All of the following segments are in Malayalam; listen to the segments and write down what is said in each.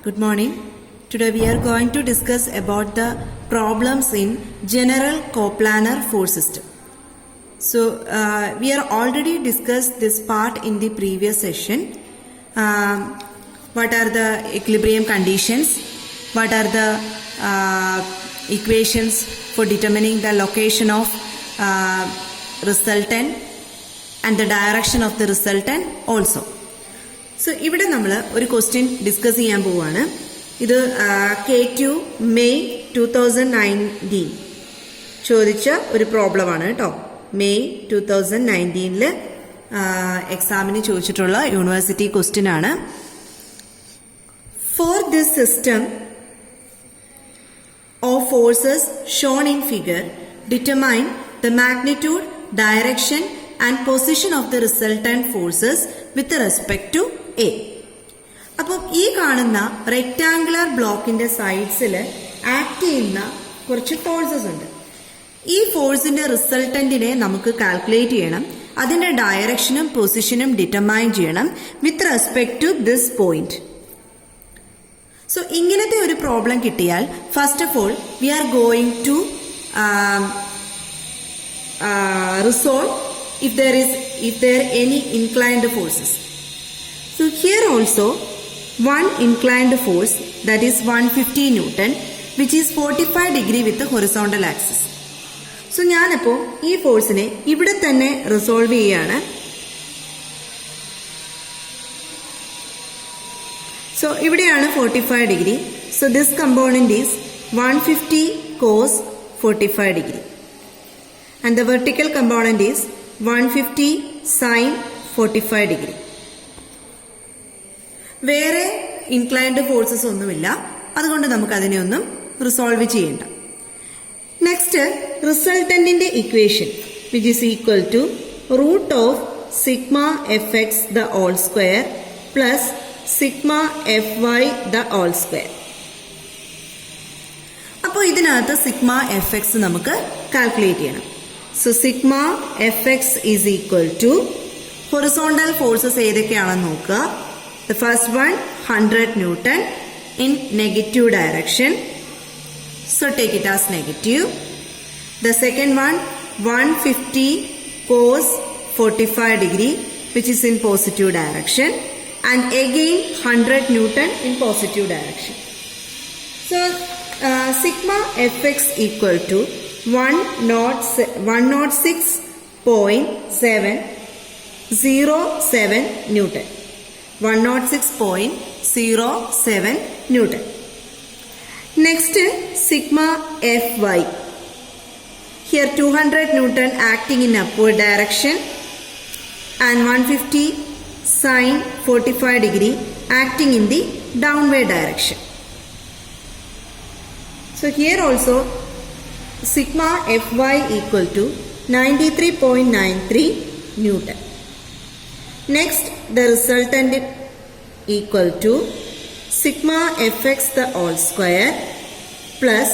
Good morning. Today we are going to discuss about the problems in general coplanar force system. So we are already discussed this part in the previous session. What are the equilibrium conditions? What are the equations for determining the location of resultant and the direction of the resultant also. So ഇവിടെ നമ്മൾ ഒരു ക്വസ്റ്റ്യൻ ഡിസ്കസ് ചെയ്യാൻ പോവുകയാണ്. ഇത് K2 മെയ് 2019 ചോദിച്ച ഒരു പ്രോബ്ലമാണ് കേട്ടോ. മെയ് 2019 എക്സാമിന് ചോദിച്ചിട്ടുള്ള യൂണിവേഴ്സിറ്റി ക്വസ്റ്റ്യൻ ആണ്. For this system of forces shown in figure, determine the magnitude, direction and position of the resultant forces with respect to A. അപ്പോൾ ഈ കാണുന്ന റെക്ടാങ്കുലർ ബ്ലോക്കിന്റെ സൈഡ്സിൽ ആക്ട് ചെയ്യുന്ന കുറച്ച് ഫോഴ്സസ് ഉണ്ട്. ഈ ഫോഴ്സിന്റെ റിസൾട്ടന്റിനെ നമുക്ക് കാൽക്കുലേറ്റ് ചെയ്യണം. അതിന്റെ ഡയറക്ഷനും പൊസിഷനും ഡിറ്റർമൈൻ ചെയ്യണം with respect to this point. So ഇങ്ങനത്തെ ഒരു പ്രോബ്ലം കിട്ടിയാൽ first of all we are going to resolve if there are any inclined forces. So here also one inclined force, that is 150 Newton, which is 45 degree with the horizontal axis. So ഞാനിപ്പോൾ ഈ ഫോഴ്സിനെ ഇവിടെ തന്നെ റിസോൾവ് ചെയ്യാണ്. So ഇവിടെയാണ് 45 degree. So this component is 150 cos 45 degree. And the vertical component is 150 sin 45 degree. വേറെ ഇൻക്ലൈൻഡ് ഫോഴ്സസ് ഒന്നുമില്ല, അതുകൊണ്ട് നമുക്ക് അതിനെ ഒന്നും റിസോൾവ് ചെയ്യേണ്ട. നെക്സ്റ്റ് റിസൾട്ടന്റിന്റെ equation which is equal to root of sigma F X the whole square plus sigma F Y the whole square. അപ്പോൾ ഇതിനകത്ത് സിഗ്മ എഫ് എക്സ് നമുക്ക് കാൽക്കുലേറ്റ് ചെയ്യണം. So sigma fx is equal to horizontal forces ഏതൊക്കെയാണെന്ന് നോക്കുക. The first one 100 Newton in negative direction. So take it as negative. The second one 150 cos 45 degree which is in positive direction. And again 100 Newton in positive direction. So sigma fx equal to 106.07 Newton. 106.07 Newton. Next, sigma Fy. Here 200 Newton acting in upward direction and 150 sin 45 degree acting in the downward direction. So here also sigma Fy equal to 93.93 Newton. Next, the resultant equal to sigma Fx the whole square plus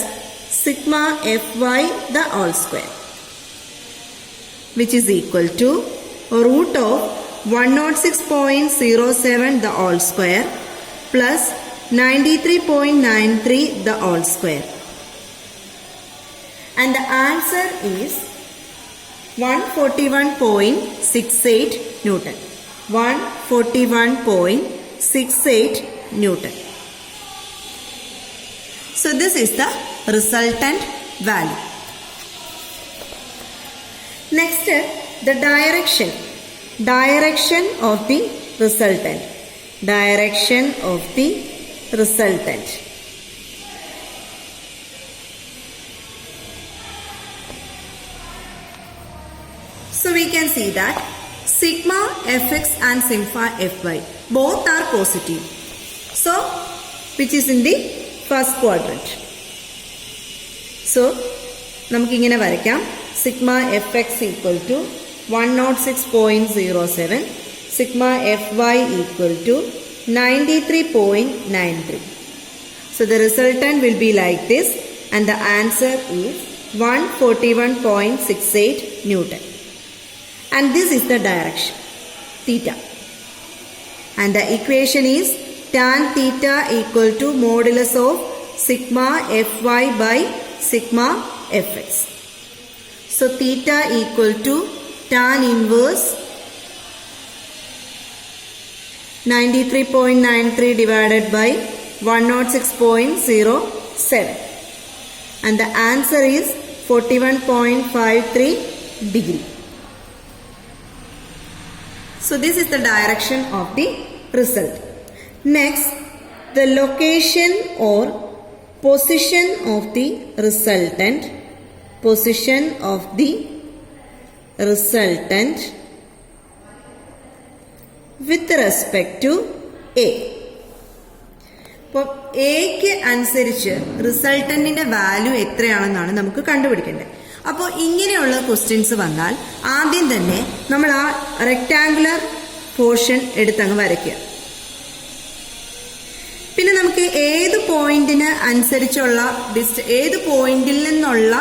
sigma Fy the whole square, which is equal to root of 106.07 the whole square plus 93.93 the whole square. And the answer is 141.68 Newton. 141.68 Newton. So this is the resultant value. Next, the direction. Direction of the resultant. Direction of the resultant. So we can see that sigma fx and sigma fy both are positive. So which is in the first quadrant. So നമുക്ക് ഇങ്ങനെ വരയ്ക്കാം. sigma fx equal to 106.07, sigma fy equal to 93.93. So the resultant will be like this and the answer is 141.68 Newton. And this is the direction theta, and the equation is tan theta equal to modulus of sigma fy by sigma fx. So theta equal to tan inverse 93.93 divided by 106.07, and the answer is 41.53 degree. So this is the direction of the result. Next, the location or position of the resultant with respect to A. അപ്പോൾ എക്ക് അനുസരിച്ച് റിസൾട്ടന്റിന്റെ വാല്യൂ എത്രയാണെന്നാണ് നമുക്ക് കണ്ടുപിടിക്കേണ്ടത്. അപ്പോൾ ഇങ്ങനെയുള്ള ക്വസ്റ്റ്യൻസ് വന്നാൽ ആദ്യം തന്നെ നമ്മൾ ആ റെക്ടാങ്കുലർ പോർഷൻ എടുത്തങ്ങ് വരയ്ക്കുക. പിന്നെ നമുക്ക് ഏത് പോയിന്റിന് അനുസരിച്ചുള്ള ഏത് പോയിന്റിൽ നിന്നുള്ള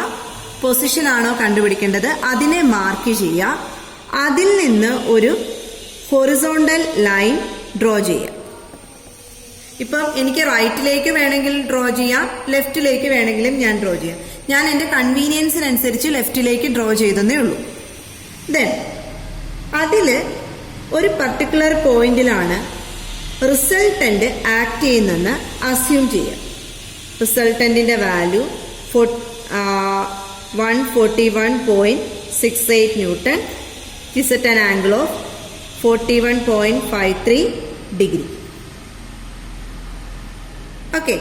പൊസിഷൻ ആണോ കണ്ടുപിടിക്കേണ്ടത് അതിനെ മാർക്ക് ചെയ്യുക. അതിൽ നിന്ന് ഒരു ഹൊറിസോണ്ടൽ ലൈൻ ഡ്രോ ചെയ്യുക. ഇപ്പം എനിക്ക് റൈറ്റിലേക്ക് വേണമെങ്കിൽ ഡ്രോ ചെയ്യാം, ലെഫ്റ്റിലേക്ക് വേണമെങ്കിലും ഞാൻ ഡ്രോ ചെയ്യാം. ഞാൻ എൻ്റെ കൺവീനിയൻസിനനുസരിച്ച് ലെഫ്റ്റിലേക്ക് ഡ്രോ ചെയ്തെന്നേ ഉള്ളൂ. ദെൻ അതിൽ ഒരു പർട്ടിക്കുലർ പോയിന്റിലാണ് റിസൾട്ടന്റ് ആക്ട് ചെയ്യുന്നെന്ന് അസ്യൂം ചെയ്യുക. റിസൾട്ടന്റിന്റെ value 141.68 newton is at an angle of 41.53 degree. Okay,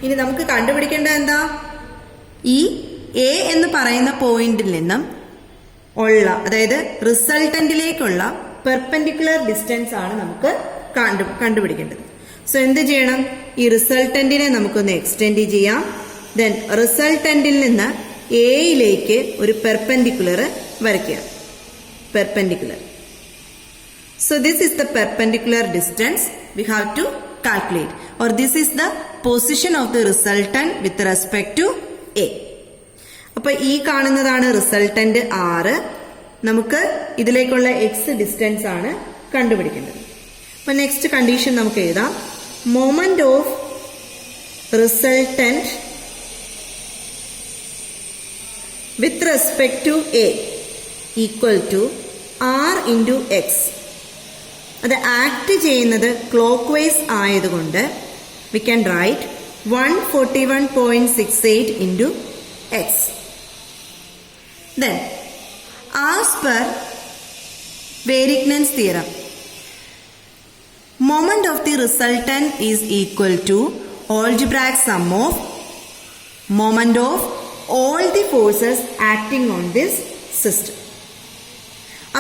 ഇനി നമുക്ക് കണ്ടുപിടിക്കേണ്ടത് എന്താ? ഈ എ എന്ന് പറയുന്ന പോയിന്റിൽ നിന്നും ഉള്ള, അതായത് റിസൾട്ടന്റിലേക്കുള്ള പെർപെൻഡിക്കുലർ ഡിസ്റ്റൻസ് ആണ് നമുക്ക് കണ്ടുപിടിക്കേണ്ടത്. സോ എന്ത് ചെയ്യണം? ഈ റിസൾട്ടന്റിനെ നമുക്കൊന്ന് എക്സ്റ്റെൻഡ് ചെയ്യാം. ദെൻ റിസൾട്ടന്റിൽ നിന്ന് എയിലേക്ക് ഒരു പെർപെൻഡിക്കുലർ വരയ്ക്കുക. Perpendicular. So this is the perpendicular distance we have to calculate, or this is the position of the resultant with respect to A. അപ്പൊ ഈ കാണുന്നതാണ് റിസൾട്ടന്റ് 6. നമുക്ക് ഇതിലേക്കുള്ള x ഡിസ്റ്റൻസ് ആണ് കണ്ടുപിടിക്കേണ്ടത്. അപ്പൊ നെക്സ്റ്റ് കണ്ടീഷൻ നമുക്ക് എഴുതാം. Moment of resultant with respect to A equal to R into X. അത് ആക്ട് ചെയ്യുന്നത് ക്ലോക്ക് വൈസ് ആയതുകൊണ്ട് we can write 141.68 into X. Then as per Varignon's theorem, moment of the resultant is equal to algebraic sum of moment of all the forces acting on this system.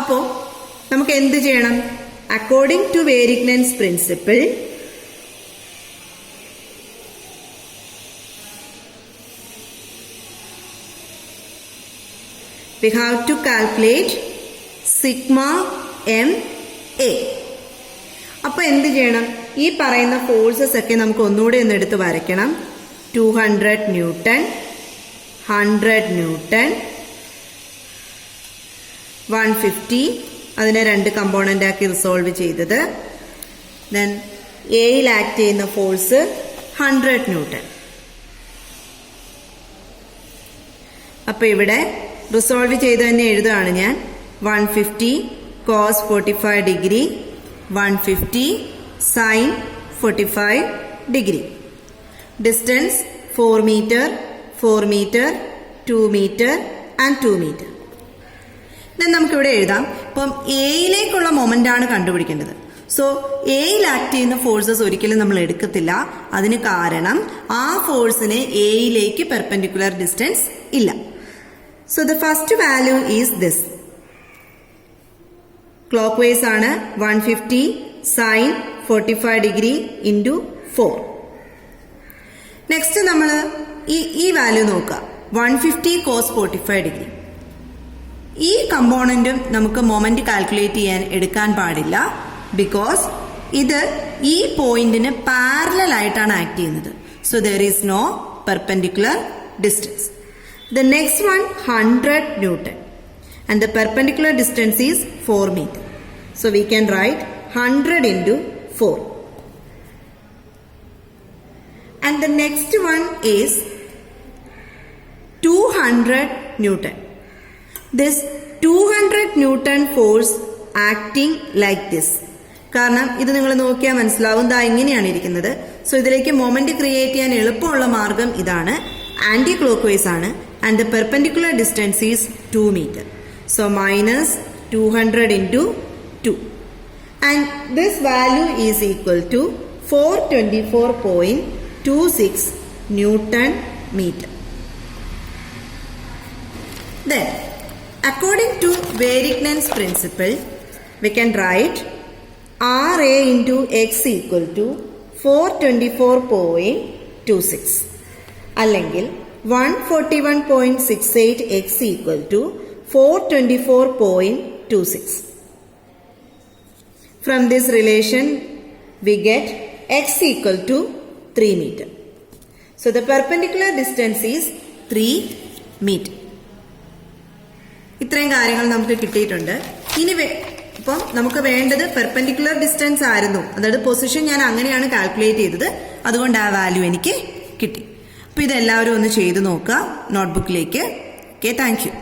അപ്പോൾ നമുക്ക് എന്ത് ചെയ്യണം? According to Varignon's principle we have to calculate sigma m a. അപ്പോൾ എന്ത് ചെയ്യണം? ഈ പറയുന്ന ഫോഴ്സസ് ഒക്കെ നമുക്ക് ഒന്നുകൂടെ ഒന്ന് എടുത്ത് വരയ്ക്കണം. 200 ന്യൂട്ടൺ, 100 ന്യൂട്ടൺ, 150, അതിനെ 2 കമ്പോണന്റ് ആക്കി റിസോൾവ് ചെയ്തത്. ദെൻ എയിൽ ആക്ട് ചെയ്യുന്ന ഫോഴ്സ് 100 ന്യൂട്ടൺ. അപ്പൊ ഇവിടെ റിസോൾവ് ചെയ്ത് തന്നെ എഴുതുകയാണ് ഞാൻ. 150 cos 45 degree, 150 sin 45 degree. Distance 4 metre, 4 metre, 2 metre and 2 metre. നമുക്കിവിടെ എഴുതാം. ഇപ്പം എയിലേക്കുള്ള മൊമെന്റ് ആണ് കണ്ടുപിടിക്കേണ്ടത്. സോ എയിൽ ആക്ട് ചെയ്യുന്ന ഫോഴ്സസ് ഒരിക്കലും നമ്മൾ എടുക്കത്തില്ല. അതിന് കാരണം ആ ഫോഴ്സിന് എയിലേക്ക് പെർപെൻഡിക്കുലർ ഡിസ്റ്റൻസ് ഇല്ല. So the first value is this. Clock vice ആണ് 150 സൈൻ 45 ഡിഗ്രി ഇൻറ്റു 4. നെക്സ്റ്റ് നമ്മൾ ഈ വാല്യൂ നോക്കുക, 150 കോസ് 45 ഡിഗ്രി. ഈ കമ്പോണന്റും നമുക്ക് മൊമെന്റ് കാൽക്കുലേറ്റ് ചെയ്യാൻ എടുക്കാൻ പാടില്ല. ബിക്കോസ് ഇത് ഈ പോയിന്റിന് പാരലൽ ആയിട്ടാണ് ആക്ട് ചെയ്യുന്നത്. So there is no perpendicular distance. The next one 100 newton and the perpendicular distance is 4 meter. So we can write 100 into 4. and the next one is 200 Newton. This 200 Newton force acting like this. കാരണം ഇത് നിങ്ങൾ നോക്കിയാൽ മനസ്സിലാവും ദാ ഇങ്ങനെയാണ് ഇരിക്കുന്നത്. സോ ഇതിലേക്ക് മൊമെന്റ് ക്രിയേറ്റ് ചെയ്യാൻ എളുപ്പമുള്ള മാർഗം ഇതാണ്. ആന്റി ക്ലോക്ക് വൈസ് ആണ്. And the perpendicular distance is 2 meter. So minus 200 into 2. And this value is equal to 424.26 Newton meter. Then, according to Weirich-Nernst principle, we can write RA into X equal to 424.26. അല്ലെങ്കിൽ 141.68 X equal to 424.26. From this relation, we get X equal to 3 meter. So the perpendicular distance is 3 meter. ഇത്രയും കാര്യങ്ങൾ നമുക്ക് കിട്ടിയിട്ടുണ്ട്. ഇനി ഇപ്പം നമുക്ക് വേണ്ടത് പെർപെൻഡിക്കുലർ ഡിസ്റ്റൻസ് ആയിരുന്നു. അതായത് പൊസിഷൻ ഞാൻ അങ്ങനെയാണ് കാൽക്കുലേറ്റ് ചെയ്തത്. അതുകൊണ്ട് ആ വാല്യൂ എനിക്ക് കിട്ടി. അപ്പൊ ഇതെല്ലാവരും ഒന്ന് ചെയ്ത് നോക്കുക നോട്ട്ബുക്കിലേക്ക്. Okay, thank you.